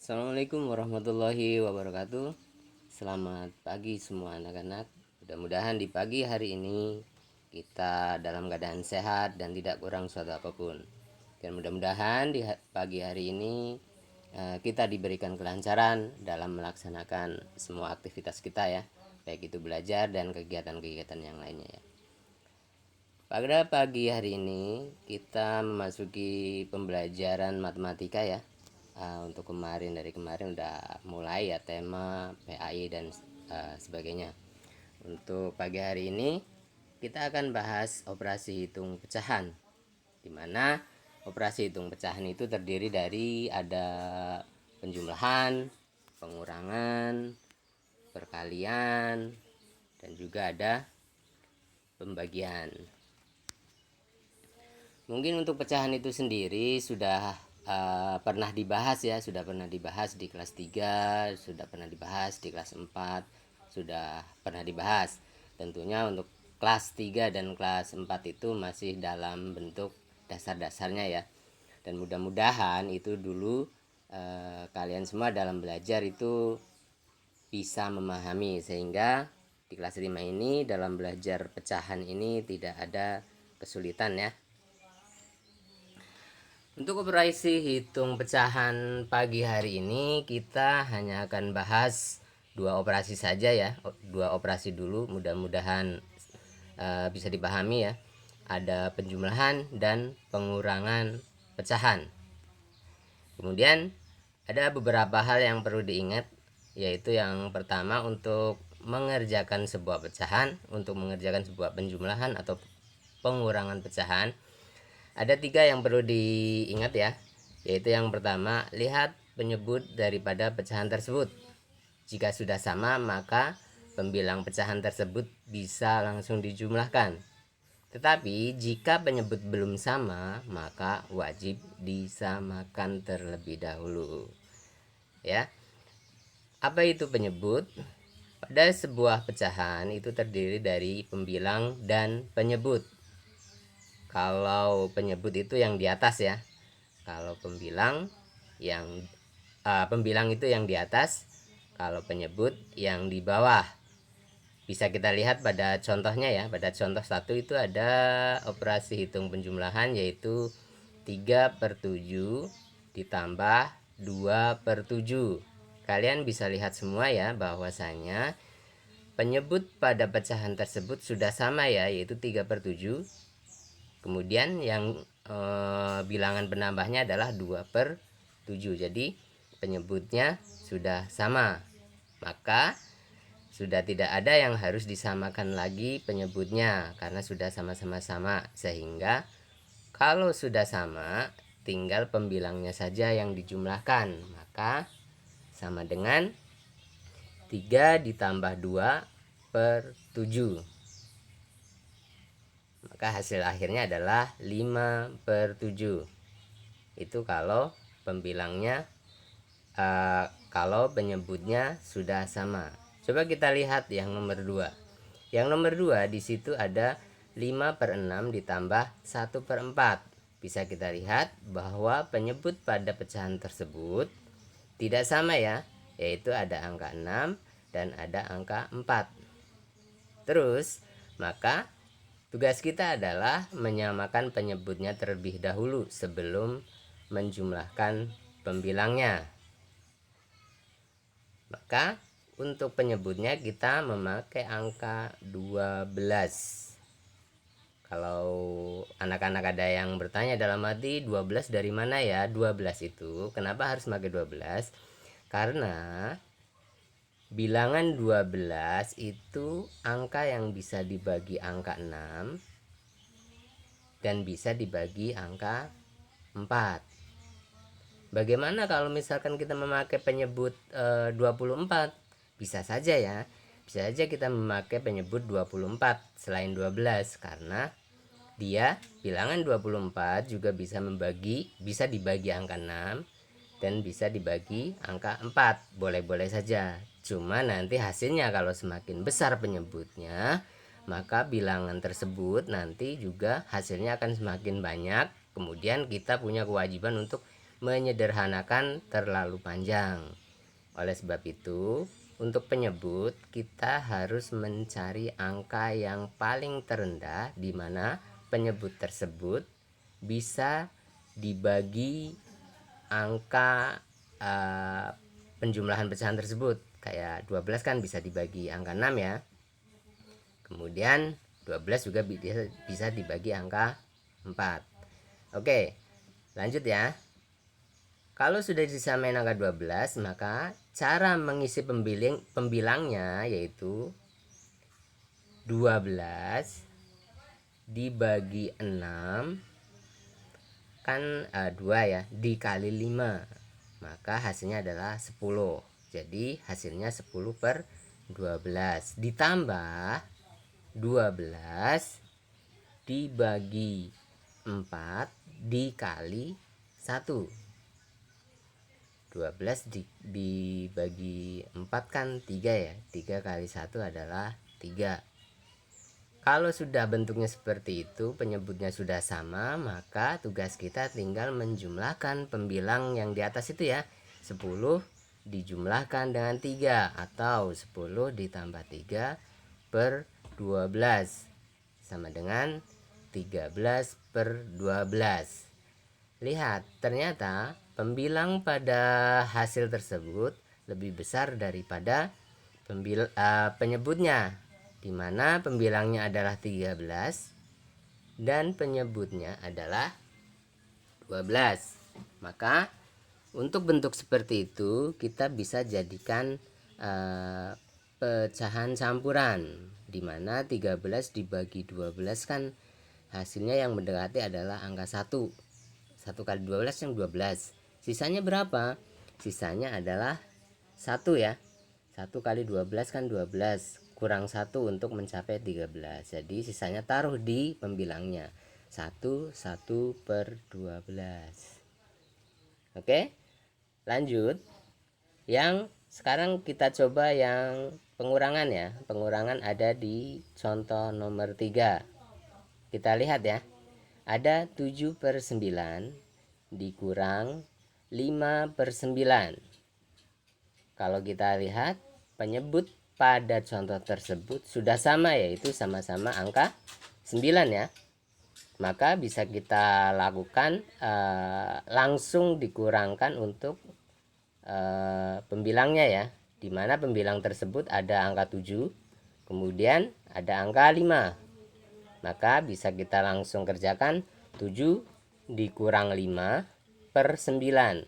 Assalamualaikum warahmatullahi wabarakatuh. Selamat pagi semua anak-anak. Mudah-mudahan di pagi hari ini kita dalam keadaan sehat dan tidak kurang suatu apapun. Dan mudah-mudahan di pagi hari ini kita diberikan kelancaran dalam melaksanakan semua aktivitas kita ya, baik itu belajar dan kegiatan-kegiatan yang lainnya ya. Pada pagi hari ini kita memasuki pembelajaran matematika ya. Untuk dari kemarin udah mulai ya tema PAI dan sebagainya. Untuk pagi hari ini kita akan bahas operasi hitung pecahan, dimana operasi hitung pecahan itu terdiri dari ada penjumlahan, pengurangan, perkalian, dan juga ada pembagian. Mungkin untuk pecahan itu sendiri sudah pernah dibahas ya, sudah pernah dibahas di kelas 3, sudah pernah dibahas di kelas 4, sudah pernah dibahas. Tentunya untuk kelas 3 dan kelas 4 itu masih dalam bentuk dasar-dasarnya ya. Dan mudah-mudahan itu dulu kalian semua dalam belajar itu bisa memahami, sehingga di kelas 5 ini dalam belajar pecahan ini tidak ada kesulitan ya. Untuk operasi hitung pecahan pagi hari ini kita hanya akan bahas dua operasi saja ya, dua operasi dulu, mudah-mudahan bisa dipahami ya. Ada penjumlahan dan pengurangan pecahan. Kemudian ada beberapa hal yang perlu diingat, yaitu yang pertama untuk mengerjakan sebuah pecahan, untuk mengerjakan sebuah penjumlahan atau pengurangan pecahan, ada 3 yang perlu diingat ya, yaitu yang pertama, lihat penyebut daripada pecahan tersebut. Jika sudah sama, maka pembilang pecahan tersebut bisa langsung dijumlahkan. Tetapi jika penyebut belum sama, maka wajib disamakan terlebih dahulu. Ya. Apa itu penyebut? Pada sebuah pecahan itu terdiri dari pembilang dan penyebut. Kalau penyebut itu yang di atas ya. Kalau pembilang itu yang di atas, kalau penyebut yang di bawah. Bisa kita lihat pada contohnya ya. Pada contoh 1 itu ada operasi hitung penjumlahan, yaitu 3/7 ditambah 2/7. Kalian bisa lihat semua ya bahwasanya penyebut pada pecahan tersebut sudah sama ya, yaitu 3/7. Kemudian yang bilangan penambahnya adalah 2/7. Jadi penyebutnya sudah sama, maka sudah tidak ada yang harus disamakan lagi penyebutnya karena sudah sama-sama sama. Sehingga kalau sudah sama, tinggal pembilangnya saja yang dijumlahkan, maka sama dengan 3 ditambah 2/7. Maka hasil akhirnya adalah 5/7. Itu kalau pembilangnya kalau penyebutnya sudah sama. Coba kita lihat yang nomor 2. Yang nomor 2 di situ ada 5/6 ditambah 1/4. Bisa kita lihat bahwa penyebut pada pecahan tersebut tidak sama ya, yaitu ada angka 6 dan ada angka 4. Terus, maka tugas kita adalah menyamakan penyebutnya terlebih dahulu sebelum menjumlahkan pembilangnya. Maka untuk penyebutnya kita memakai angka 12. Kalau anak-anak ada yang bertanya dalam arti 12 dari mana ya? 12 itu kenapa harus pakai 12? Karena bilangan 12 itu angka yang bisa dibagi angka 6 dan bisa dibagi angka 4. Bagaimana kalau misalkan kita memakai penyebut 24? Bisa saja ya. Bisa saja kita memakai penyebut 24 selain 12 karena dia bilangan 24 juga bisa dibagi angka 6 dan bisa dibagi angka 4. Boleh-boleh saja. Cuma nanti hasilnya kalau semakin besar penyebutnya, maka bilangan tersebut nanti juga hasilnya akan semakin banyak. Kemudian kita punya kewajiban untuk menyederhanakan terlalu panjang. Oleh sebab itu, untuk penyebut kita harus mencari angka yang paling terendah di mana penyebut tersebut bisa dibagi angka penjumlahan pecahan tersebut. Kayak 12 kan bisa dibagi angka 6 ya. Kemudian 12 juga bisa dibagi angka 4. Oke, lanjut ya. Kalau sudah disamain angka 12, maka cara mengisi pembilangnya yaitu 12 dibagi 6 kan 2 ya, dikali 5. Maka hasilnya adalah 10. Jadi hasilnya 10 per 12 ditambah 12 dibagi 4 dikali 1. 12 dibagi 4 kan 3 ya. 3 kali 1 adalah 3. Kalau sudah bentuknya seperti itu, penyebutnya sudah sama, maka tugas kita tinggal menjumlahkan pembilang yang di atas itu ya. 10 dijumlahkan dengan 3 atau 10 ditambah 3 per 12 sama dengan 13 per 12. Lihat, ternyata pembilang pada hasil tersebut lebih besar daripada penyebutnya, di mana pembilangnya adalah 13 dan penyebutnya adalah 12. Maka untuk bentuk seperti itu kita bisa jadikan pecahan campuran, di mana 13 dibagi 12 kan hasilnya yang mendekati adalah angka 1. 1 kali 12 yang 12. Sisanya berapa? Sisanya adalah 1 ya. 1 kali 12 kan 12. Kurang 1 untuk mencapai 13. Jadi sisanya taruh di pembilangnya. 1 per 12. Oke? Lanjut. Yang sekarang kita coba yang pengurangan ya. Pengurangan ada di contoh nomor 3. Kita lihat ya. Ada 7 per 9 dikurang 5 per 9. Kalau kita lihat penyebut pada contoh tersebut sudah sama, yaitu sama-sama angka 9 ya. Maka bisa kita lakukan langsung dikurangkan untuk pembilangnya ya. Dimana pembilang tersebut ada angka 7, kemudian ada angka 5. Maka bisa kita langsung kerjakan 7 dikurang 5 per 9.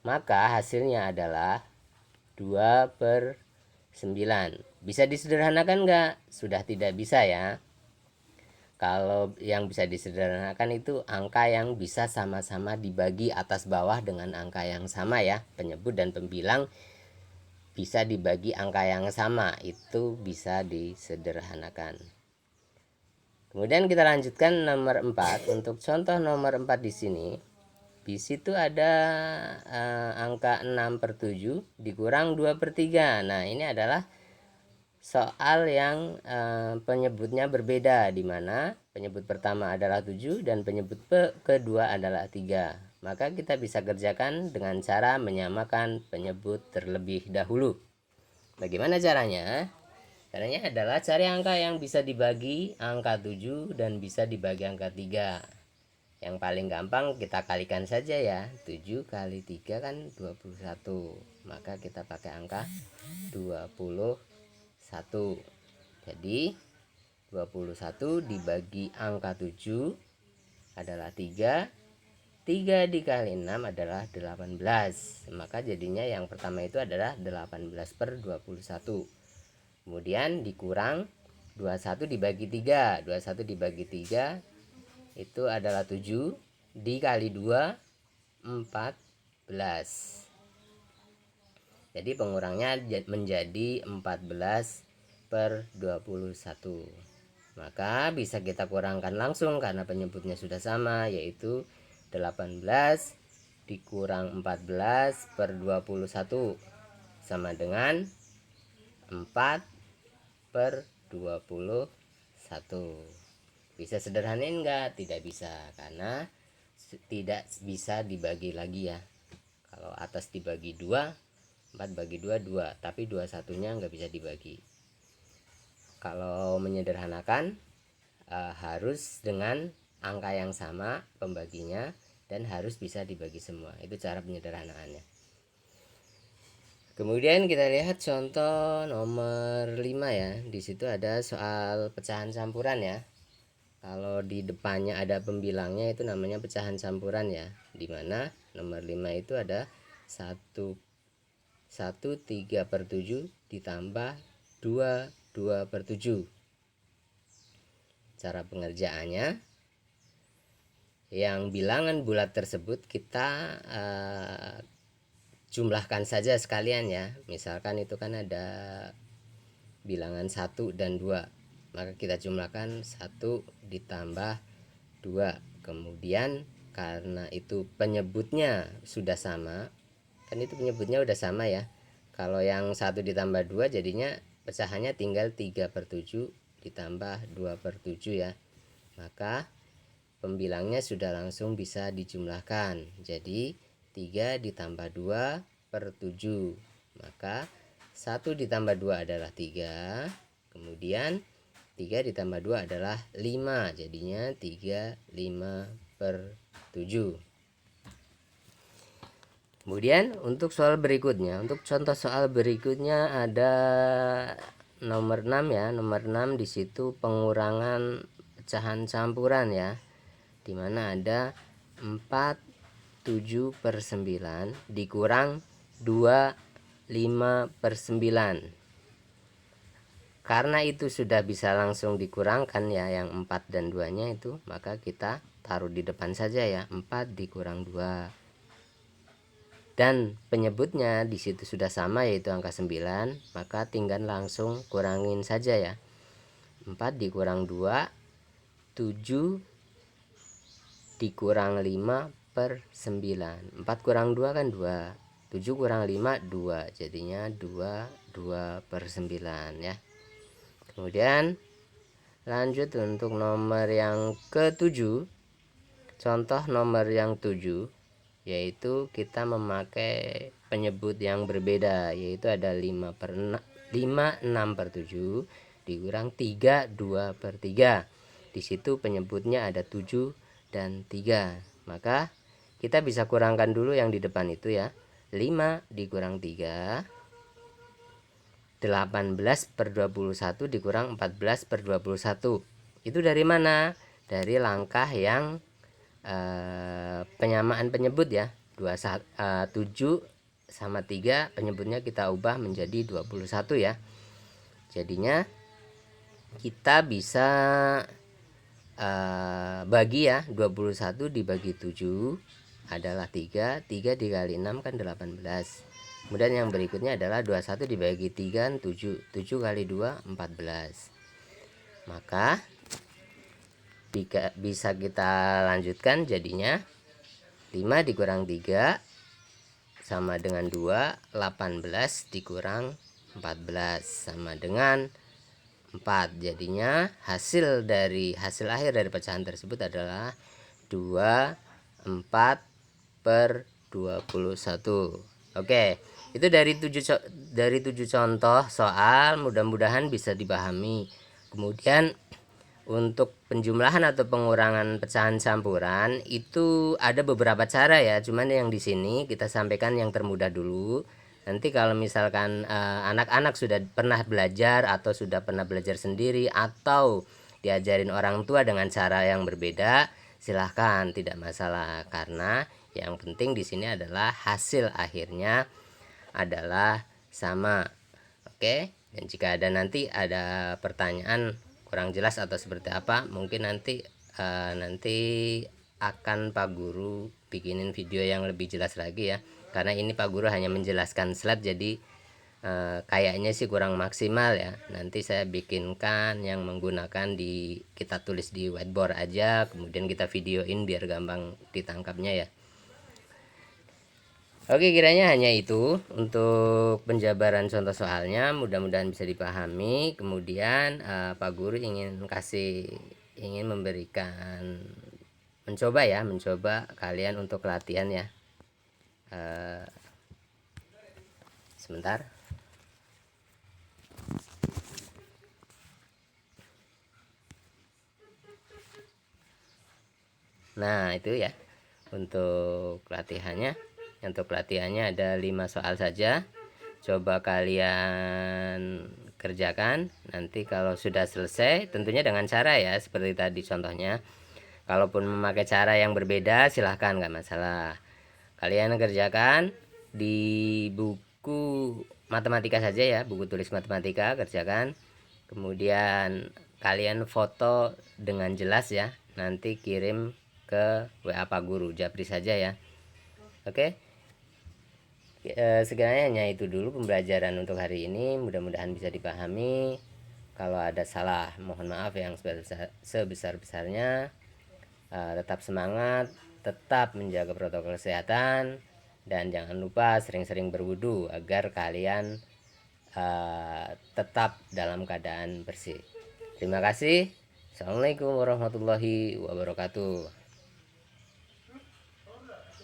Maka hasilnya adalah 2 per 9. Bisa disederhanakan enggak? Sudah tidak bisa ya. Kalau yang bisa disederhanakan itu angka yang bisa sama-sama dibagi atas bawah dengan angka yang sama ya. Penyebut dan pembilang bisa dibagi angka yang sama, itu bisa disederhanakan. Kemudian kita lanjutkan nomor 4. Untuk contoh nomor 4 di sini. Di situ ada angka 6 per 7 dikurang 2 per 3. Nah, ini adalah soal yang penyebutnya berbeda, di mana penyebut pertama adalah 7 dan penyebut kedua adalah 3. Maka kita bisa kerjakan dengan cara menyamakan penyebut terlebih dahulu. Bagaimana caranya? Caranya adalah cari angka yang bisa dibagi angka 7 dan bisa dibagi angka 3. Yang paling gampang kita kalikan saja ya. 7 kali 3 kan 21. Maka kita pakai angka 21. Jadi 21 dibagi angka 7 adalah 3. 3 dikali 6 adalah 18. Maka jadinya yang pertama itu adalah 18 per 21. Kemudian dikurang 21 dibagi 3. 21 dibagi 3 itu adalah 7. Dikali 2 14. Jadi pengurangnya menjadi 14 per 21. Maka bisa kita kurangkan langsung karena penyebutnya sudah sama, yaitu 18 dikurang 14 per 21 sama dengan 4 per 21. Bisa sederhanain enggak? Tidak bisa, karena tidak bisa dibagi lagi ya. Kalau atas dibagi 2, 4 bagi 2, 2, tapi 21-nya nggak bisa dibagi. Kalau menyederhanakan harus dengan angka yang sama pembaginya dan harus bisa dibagi semua. Itu cara penyederhanaannya. Kemudian kita lihat contoh nomor 5 ya. Di situ ada soal pecahan campuran ya. Kalau di depannya ada pembilangnya itu namanya pecahan campuran ya. Dimana nomor 5 itu ada 1 3/7 ditambah 2/7. Cara pengerjaannya, yang bilangan bulat tersebut kita jumlahkan saja sekalian ya. Misalkan itu kan ada bilangan 1 dan 2, maka kita jumlahkan 1 ditambah 2. Kemudian karena itu penyebutnya sudah sama, kan itu penyebutnya udah sama ya. Kalau yang 1 ditambah 2 jadinya pecahannya tinggal 3/7 ditambah 2/7 ya. Maka pembilangnya sudah langsung bisa dijumlahkan. Jadi 3 ditambah 2/7. Maka 1 ditambah 2 adalah 3. Kemudian 3 ditambah 2 adalah 5. Jadinya 3 5/7. Kemudian untuk soal berikutnya, untuk contoh soal berikutnya ada nomor 6 ya. Nomor 6 di situ pengurangan pecahan campuran ya. Dimana ada 4 7/9 dikurang 2 5/9. Karena itu sudah bisa langsung dikurangkan ya, yang 4 dan 2 nya itu, maka kita taruh di depan saja ya, 4 dikurang 2. Dan penyebutnya di situ sudah sama yaitu angka 9, maka tinggal langsung kurangin saja ya. 4 dikurang 2, 7 dikurang 5/9. 4 kurang 2 kan 2. 7 kurang 5 2. Jadinya 2/9 ya. Kemudian lanjut untuk nomor yang ke-7. Contoh nomor yang 7 yaitu kita memakai penyebut yang berbeda, yaitu ada 6/7 dikurang 3 2/3. Di situ penyebutnya ada 7 dan 3. Maka kita bisa kurangkan dulu yang di depan itu ya. 5 dikurang 3, 18/21 dikurang 14/21. Itu dari mana? Dari langkah yang penyamaan penyebut ya. 7 sama 3 penyebutnya kita ubah menjadi 21 ya. Jadinya kita bisa bagi ya, 21 dibagi 7 adalah 3. 3 dikali 6 kan 18. Kemudian yang berikutnya adalah 21 dibagi 3 7. 7 kali 2 14. Maka bisa kita lanjutkan jadinya 5 dikurang 3 sama dengan 2. 18 dikurang 14 sama dengan 4. Jadinya hasil akhir dari pecahan tersebut adalah 24/21. Oke, itu dari 7 contoh soal, mudah-mudahan bisa dipahami. Kemudian untuk penjumlahan atau pengurangan pecahan campuran itu ada beberapa cara ya, cuman yang di sini kita sampaikan yang termudah dulu. Nanti kalau misalkan anak-anak sudah pernah belajar atau sudah pernah belajar sendiri atau diajarin orang tua dengan cara yang berbeda, silahkan, tidak masalah, karena yang penting di sini adalah hasil akhirnya adalah sama. Oke, dan jika nanti ada pertanyaan kurang jelas atau seperti apa, mungkin nanti akan Pak Guru bikinin video yang lebih jelas lagi ya, karena ini Pak Guru hanya menjelaskan slide, jadi kayaknya sih kurang maksimal ya. Nanti saya bikinkan yang menggunakan kita tulis di whiteboard aja, kemudian kita videoin biar gampang ditangkapnya ya. Oke, kiranya hanya itu untuk penjabaran contoh soalnya, mudah-mudahan bisa dipahami. Kemudian Pak Guru ingin memberikan mencoba kalian untuk latihan ya. Sebentar. Nah, itu ya untuk latihannya. Untuk latihannya ada 5 soal saja. Coba kalian kerjakan. Nanti kalau sudah selesai, tentunya dengan cara ya seperti tadi contohnya. Kalaupun memakai cara yang berbeda, silahkan, nggak masalah. Kalian kerjakan di buku matematika saja ya, buku tulis matematika kerjakan. Kemudian kalian foto dengan jelas ya, nanti kirim ke WA Pak Guru, Japri saja ya. Oke. Sebenarnya hanya itu dulu pembelajaran untuk hari ini, mudah-mudahan bisa dipahami. Kalau ada salah mohon maaf yang sebesar-besarnya. Tetap semangat, tetap menjaga protokol kesehatan, dan jangan lupa sering-sering berwudu agar kalian tetap dalam keadaan bersih. Terima kasih. Assalamualaikum warahmatullahi wabarakatuh.